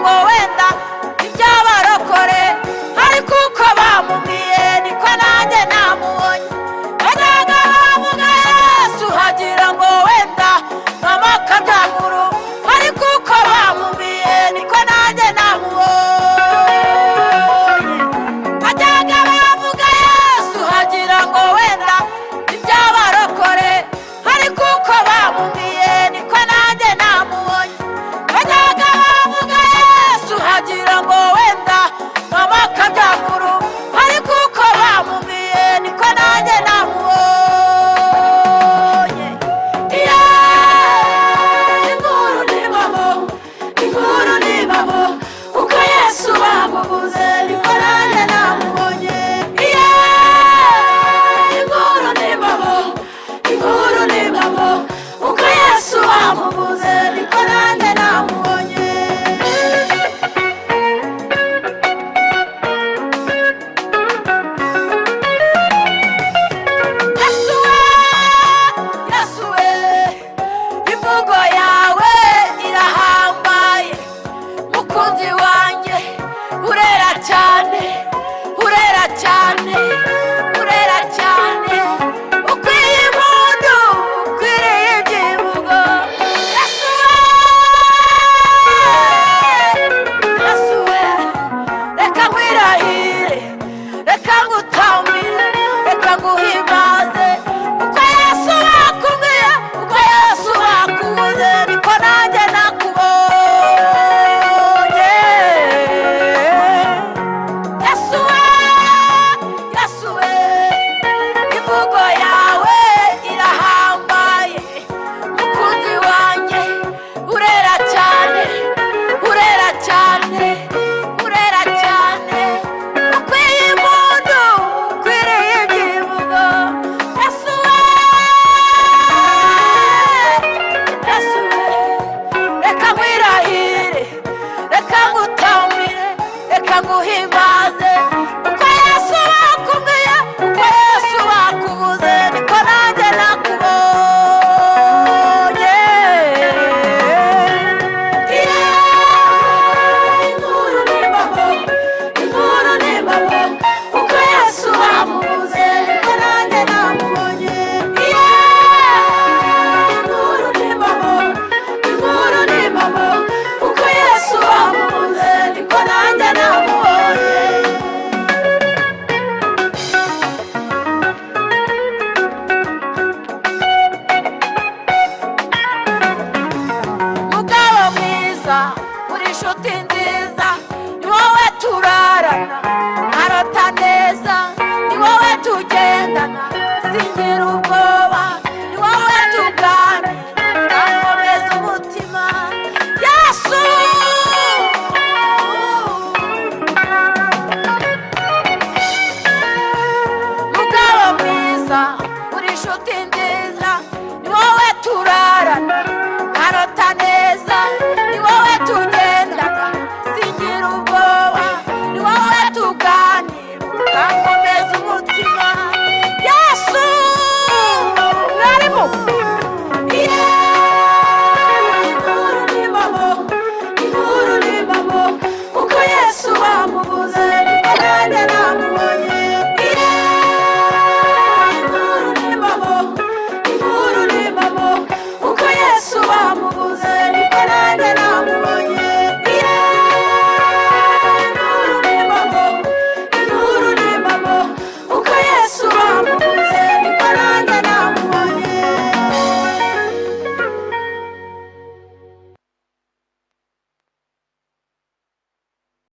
ngo wenda ibyabarokore, ariko uko bamubwiye niko nanjye namubonye. Bajyaga bavuga Yesu hagira ngo wenda nk'amakabyamuru, ariko uko bamubwiye niko nanjye namubonye. Bajyaga bavuga Yesu hagira ngo wenda ibyabarokore, ariko uko bamubwiye niko nanjye namubonye. Bajyaga bavuga Yesu hagira ngo wenda nk'amakabyamuru, ariko uko bamubwiye niko nanjye namubonye. Inkuru nibaho, inkuru nibaho, uko Yesu bamubuze niko nanjye namubonye. Inkuru nibaho, inkuru nibaho, uko Yesu bamubuze niko nanjye namubonye. Yesu we, Yesu we, imvugo yawe irahambaye, mukunzi wanjye urera cyane, urera cyane, urera cyane, ukwiye impundu, ukwiriye ibyivugo. Yesu we, Yesu we, reka nkwirahire, reka ngutambire, reka nguhimbaze, uko Yesu bakubwiye, uko Yesu bakubuze niko nanjye nakubonye. Yesu we, Yesu we, imvugo yawe irahambaye, mukunzi wanjye urera cyane, urera cyane, urera cyane, ukwiye impundu, ukwiriye ibyivugo. Yesu we, Yesu we, reka nkwirahire, reka ngutambire, reka nguhimbaze, uko Yesu bakubwiye, uko Yesu bakubuze niko nanjye nakubonye. Inkuru nibaho, inkuru nibaho, uko Yesu bamubuze niko nanjye namubonye. Inkuru nibaho, inkuru nibaho, uko Yesu bamubuze niko nanjye namubonye. Mugabo mwiza, uri inshuti nziza, ni wowe turarana, nkarota neza, ni wowe tugendana, singira ubwoba, ni wowe tuganira, nkomeza umutima. Yesu, mugabo mwiza, uri inshuti nziza, ni wowe turarana, nkarota neza,